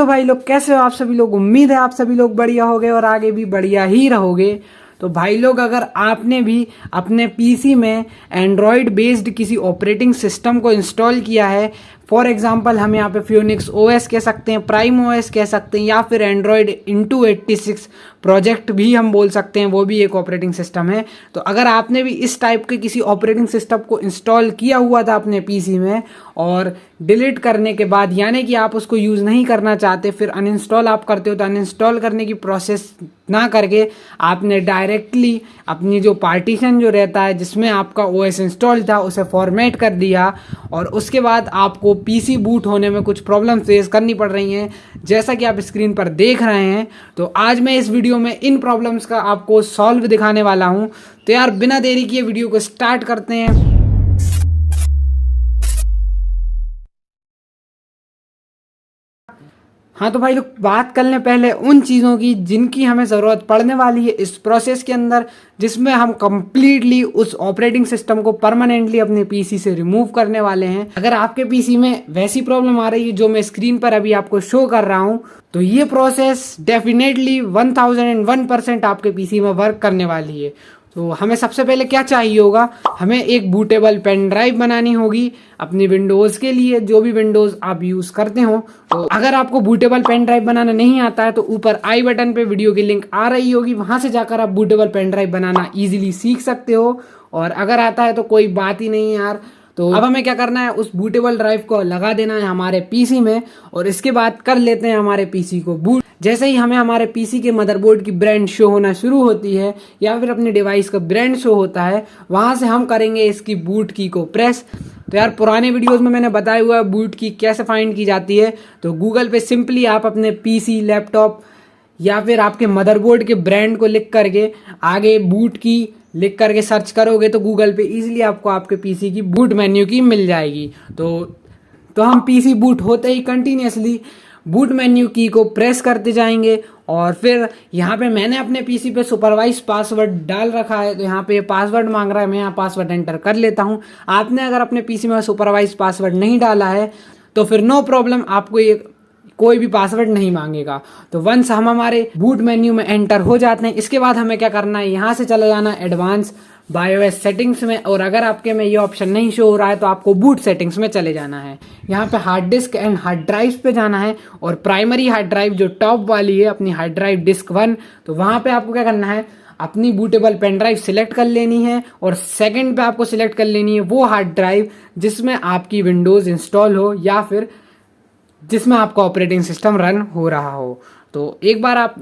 तो भाई लोग कैसे हो आप सभी लोग। उम्मीद है आप सभी लोग बढ़िया होगे और आगे भी बढ़िया ही रहोगे। तो भाई लोग अगर आपने भी अपने पीसी में एंड्रॉयड बेस्ड किसी ऑपरेटिंग सिस्टम को इंस्टॉल किया है, फॉर एग्जांपल हम यहाँ पे फ्यूनिक्स ओएस कह सकते हैं, प्राइम ओएस कह सकते हैं, या फिर एंड्रॉयड इंटू 86 प्रोजेक्ट भी हम बोल सकते हैं, वो भी एक ऑपरेटिंग सिस्टम है। तो अगर आपने भी इस टाइप के किसी ऑपरेटिंग सिस्टम को इंस्टॉल किया हुआ था अपने पीसी में और डिलीट करने के बाद यानी कि आप उसको यूज़ नहीं करना चाहते, फिर अनइंस्टॉल आप करते हो, तो अनइंस्टॉल करने की प्रोसेस ना करके आपने डायरेक्टली अपनी जो पार्टीशन जो रहता है जिसमें आपका ओएस इंस्टॉल था उसे फॉर्मेट कर दिया और उसके बाद आपको पीसी बूट होने में कुछ प्रॉब्लम फेस करनी पड़ रही हैं, जैसा कि आप स्क्रीन पर देख रहे हैं। तो आज मैं इस वीडियो में इन प्रॉब्लम्स का आपको सॉल्व दिखाने वाला हूं। तो यार बिना देरी किए वीडियो को स्टार्ट करते हैं। हाँ तो भाई लोग बात कर लें पहले उन चीज़ों की जिनकी हमें ज़रूरत पड़ने वाली है इस प्रोसेस के अंदर, जिसमें हम कंप्लीटली उस ऑपरेटिंग सिस्टम को परमानेंटली अपने पीसी से रिमूव करने वाले हैं। अगर आपके पीसी में वैसी प्रॉब्लम आ रही है जो मैं स्क्रीन पर अभी आपको शो कर रहा हूँ, तो ये प्रोसेस डेफिनेटली 1001% आपके पीसी में वर्क करने वाली है। तो हमें सबसे पहले क्या चाहिए होगा, हमें एक बूटेबल पेन ड्राइव बनानी होगी अपनी विंडोज़ के लिए, जो भी विंडोज़ आप यूज़ करते हो। तो अगर आपको बूटेबल पेन ड्राइव बनाना नहीं आता है तो ऊपर आई बटन पे वीडियो की लिंक आ रही होगी, वहाँ से जाकर आप बूटेबल पेन ड्राइव बनाना ईजिली सीख सकते हो। और अगर आता है तो कोई बात ही नहीं यार। तो अब हमें क्या करना है, उस बूटेबल ड्राइव को लगा देना है हमारे पीसी में और इसके बाद कर लेते हैं हमारे पीसी को बूट। जैसे ही हमें हमारे पीसी के मदरबोर्ड की ब्रांड शो होना शुरू होती है या फिर अपने डिवाइस का ब्रांड शो होता है, वहां से हम करेंगे इसकी बूट की को प्रेस। तो यार पुराने वीडियोस में मैंने बताया हुआ है बूट की कैसे फाइंड की जाती है। तो गूगल पे सिंपली आप अपने पीसी, लैपटॉप या फिर आपके मदरबोर्ड के ब्रांड को लिख करके आगे बूट की लिख करके सर्च करोगे तो गूगल पे इजीली आपको आपके पीसी की बूट मेन्यू की मिल जाएगी। तो हम पीसी बूट होते ही कंटिन्यूसली बूट मेन्यू की को प्रेस करते जाएंगे और फिर यहाँ पे मैंने अपने पीसी पे सुपरवाइज पासवर्ड डाल रखा है, तो यहाँ पे पासवर्ड मांग रहा है, मैं यहाँ पासवर्ड एंटर कर लेता हूँ। आपने अगर अपने पीसी में सुपरवाइज पासवर्ड नहीं डाला है तो फिर नो प्रॉब्लम, आपको ये कोई भी पासवर्ड नहीं मांगेगा। तो वंस हम हमारे बूट मेन्यू में एंटर हो जाते हैं, इसके बाद हमें क्या करना है, यहाँ से चले जाना एडवांस बायोएस सेटिंग्स में, और अगर आपके में ये ऑप्शन नहीं शो हो रहा है तो आपको बूट सेटिंग्स में चले जाना है। यहाँ पे hard disk and hard drive पे जाना है और प्राइमरी हार्ड ड्राइव जो टॉप वाली है अपनी हार्ड ड्राइव डिस्क 1, तो वहाँ पे आपको क्या करना है, अपनी बूटेबल पेन ड्राइव सिलेक्ट कर लेनी है और सेकंड पे आपको सिलेक्ट कर लेनी है वो हार्ड ड्राइव जिसमें आपकी विंडोज इंस्टॉल हो या फिर जिसमें आपका ऑपरेटिंग सिस्टम रन हो रहा हो। तो एक बार आप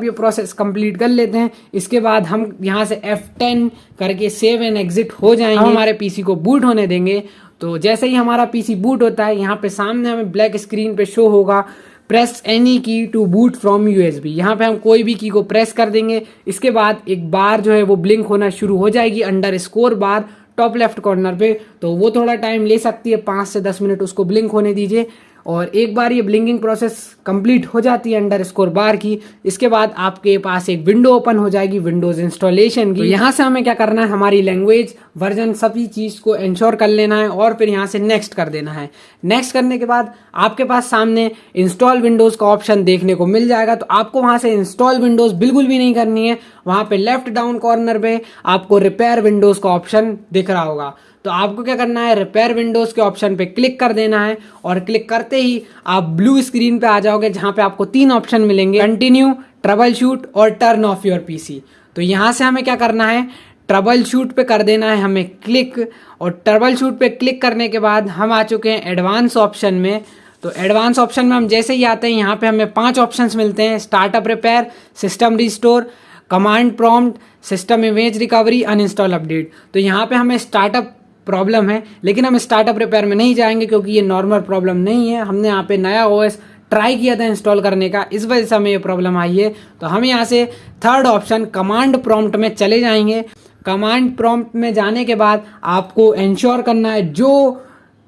ये प्रोसेस कंप्लीट कर लेते हैं, इसके बाद हम यहाँ से F10 करके सेव एंड एग्जिट हो जाएंगे, हम हमारे पीसी को बूट होने देंगे। तो जैसे ही हमारा पीसी बूट होता है, यहाँ पे सामने हमें ब्लैक स्क्रीन पे शो होगा प्रेस एनी की टू बूट फ्रॉम यूएसबी। यहाँ पे हम कोई भी की को प्रेस कर देंगे, इसके बाद एक बार जो है वो ब्लिंक होना शुरू हो जाएगी अंडरस्कोर बार टॉप लेफ्ट कॉर्नर पे। तो वो थोड़ा टाइम ले सकती है, 5 से 10 मिनट उसको ब्लिंक होने दीजिए। और एक बार ये ब्लिंकिंग प्रोसेस कंप्लीट हो जाती है अंडरस्कोर बार की, इसके बाद आपके पास एक विंडो ओपन हो जाएगी विंडोज इंस्टॉलेशन की। तो यहाँ से हमें क्या करना है, हमारी लैंग्वेज, वर्जन, सभी चीज़ को इंश्योर कर लेना है और फिर यहाँ से नेक्स्ट कर देना है। नेक्स्ट करने के बाद आपके पास सामने इंस्टॉल विंडोज का ऑप्शन देखने को मिल जाएगा। तो आपको वहाँ से इंस्टॉल विंडोज बिल्कुल भी नहीं करनी है, वहाँ पे लेफ्ट डाउन कॉर्नर पे आपको रिपेयर विंडोज का ऑप्शन दिख रहा होगा। तो आपको क्या करना है, रिपेयर विंडोज के ऑप्शन पे क्लिक कर देना है और क्लिक करते ही आप ब्लू स्क्रीन पे आ जाओगे जहां पे आपको 3 ऑप्शन मिलेंगे, कंटिन्यू, ट्रबल शूट और टर्न ऑफ योर पीसी। तो यहां से हमें क्या करना है, ट्रबल शूट पे कर देना है हमें क्लिक, और ट्रबल शूट पे क्लिक करने के बाद हम आ चुके हैं एडवांस ऑप्शन में। तो एडवांस ऑप्शन में हम जैसे ही आते हैं, यहाँ पे हमें 5 ऑप्शंस मिलते हैं, startup repair, system restore, command prompt, system image recovery, uninstall update. तो यहाँ पे हमें स्टार्टअप प्रॉब्लम है, लेकिन हम स्टार्टअप रिपेयर में नहीं जाएंगे क्योंकि ये नॉर्मल प्रॉब्लम नहीं है, हमने यहाँ पे नया ओएस ट्राई किया था इंस्टॉल करने का, इस वजह से हमें ये प्रॉब्लम आई है। तो हम यहाँ से थर्ड ऑप्शन कमांड प्रॉम्प्ट में चले जाएंगे। कमांड प्रॉम्प्ट में जाने के बाद आपको इंश्योर करना है जो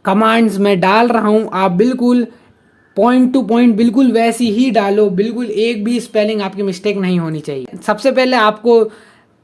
कमांड्स मैं डाल रहा हूँ आप बिल्कुल पॉइंट टू पॉइंट बिल्कुल वैसी ही डालो, बिल्कुल एक भी स्पेलिंग आपकी मिस्टेक नहीं होनी चाहिए। सबसे पहले आपको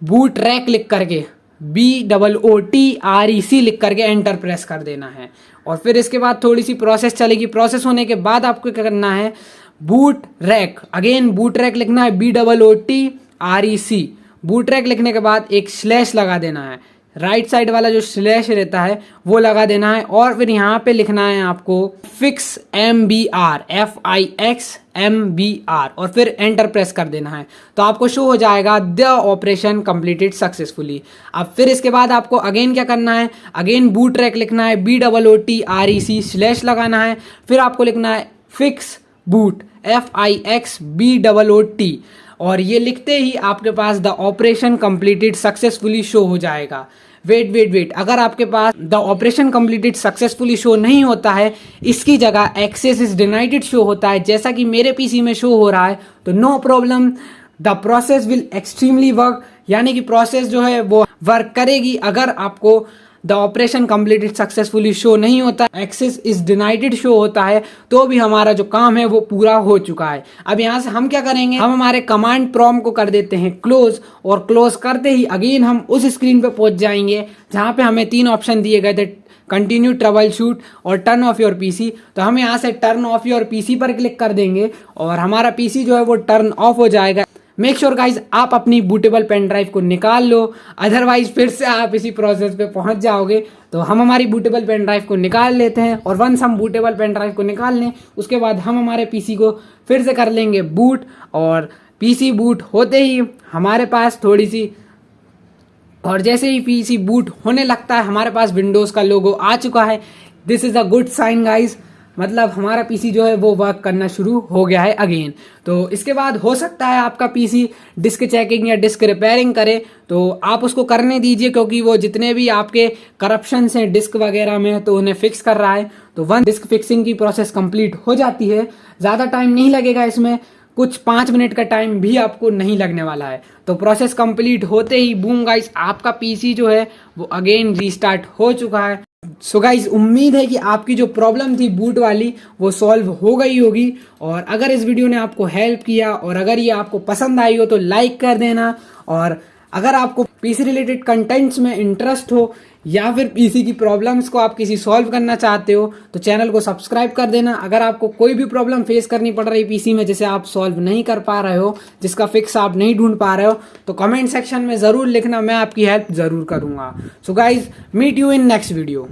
बूट रैक लिख करके BOOTREC लिख करके एंटर प्रेस कर देना है और फिर इसके बाद थोड़ी सी प्रोसेस चलेगी। प्रोसेस होने के बाद आपको क्या करना है, boot rack, again boot rack लिखना है, BOOTREC। बूट रैक लिखने के बाद एक स्लैश लगा देना है, राइट साइड वाला जो स्लैश रहता है वो लगा देना है। और फिर यहाँ पे लिखना है आपको फिक्स MBR, FIXMBR, और फिर एंटर प्रेस कर देना है। तो आपको शो हो जाएगा द ऑपरेशन कंप्लीटेड सक्सेसफुली। अब फिर इसके बाद आपको अगेन क्या करना है, अगेन बूट रैक लिखना है, BOOTREC स्लैश लगाना है, फिर आपको लिखना है फिक्स बूट, FIXBOOT, और ये लिखते ही आपके पास the operation completed successfully show हो जाएगा। वेट, अगर आपके पास the operation completed successfully show नहीं होता है, इसकी जगह एक्सेस इज डिनाइटेड शो होता है, जैसा कि मेरे पीसी में शो हो रहा है, तो no problem, the process will extremely work, यानी कि प्रोसेस जो है वो वर्क करेगी। अगर आपको the operation completed successfully show नहीं होता, एक्सेस इज डिनाइटेड शो होता है, तो भी हमारा जो काम है वो पूरा हो चुका है। अब यहाँ से हम क्या करेंगे, हम हमारे कमांड प्रॉम्प्ट को कर देते हैं क्लोज, और क्लोज करते ही अगेन हम उस स्क्रीन पे पहुंच जाएंगे जहाँ पे हमें 3 ऑप्शन दिए गए थे, कंटिन्यू, ट्रबल शूट और टर्न ऑफ योर पीसी। तो हम यहाँ से टर्न ऑफ योर पीसी पर क्लिक कर देंगे और हमारा पीसी जो है वो टर्न ऑफ हो जाएगा। मेक श्योर गाइज आप अपनी बूटेबल पेन ड्राइव को निकाल लो, अदरवाइज फिर से आप इसी प्रोसेस पे पहुंच जाओगे। तो हम हमारी बूटेबल पेन ड्राइव को निकाल लेते हैं, और वंस हम बूटेबल पेन ड्राइव को निकाल लें उसके बाद हम हमारे पीसी को फिर से कर लेंगे बूट, और पीसी बूट होते ही हमारे पास थोड़ी सी, और जैसे ही पीसी बूट होने लगता है हमारे पास विंडोज़ का लोगो आ चुका है। This is a good sign guys, मतलब हमारा पीसी जो है वो वर्क करना शुरू हो गया है अगेन। तो इसके बाद हो सकता है आपका पीसी डिस्क चेकिंग या डिस्क रिपेयरिंग करे, तो आप उसको करने दीजिए, क्योंकि वो जितने भी आपके करप्शंस हैं डिस्क वगैरह में तो उन्हें फिक्स कर रहा है। तो वन डिस्क फिक्सिंग की प्रोसेस कंप्लीट हो जाती है, ज़्यादा टाइम नहीं लगेगा इसमें, कुछ 5 मिनट का टाइम भी आपको नहीं लगने वाला है। तो प्रोसेस कंप्लीट होते ही बूम गाइस, आपका पीसी जो है वो अगेन रीस्टार्ट हो चुका है। सो गाइस, उम्मीद है कि आपकी जो प्रॉब्लम थी बूट वाली वो सॉल्व हो गई होगी। और अगर इस वीडियो ने आपको हेल्प किया और अगर ये आपको पसंद आई हो तो लाइक कर देना, और अगर आपको पीसी रिलेटेड कंटेंट्स में इंटरेस्ट हो या फिर पीसी की प्रॉब्लम्स को आप किसी सॉल्व करना चाहते हो तो चैनल को सब्सक्राइब कर देना। अगर आपको कोई भी प्रॉब्लम फेस करनी पड़ रही पीसी में जिसे आप सॉल्व नहीं कर पा रहे हो, जिसका फिक्स आप नहीं ढूंढ पा रहे हो, तो कमेंट सेक्शन में ज़रूर लिखना, मैं आपकी हेल्प ज़रूर करूँगा। So guys, meet you in next video.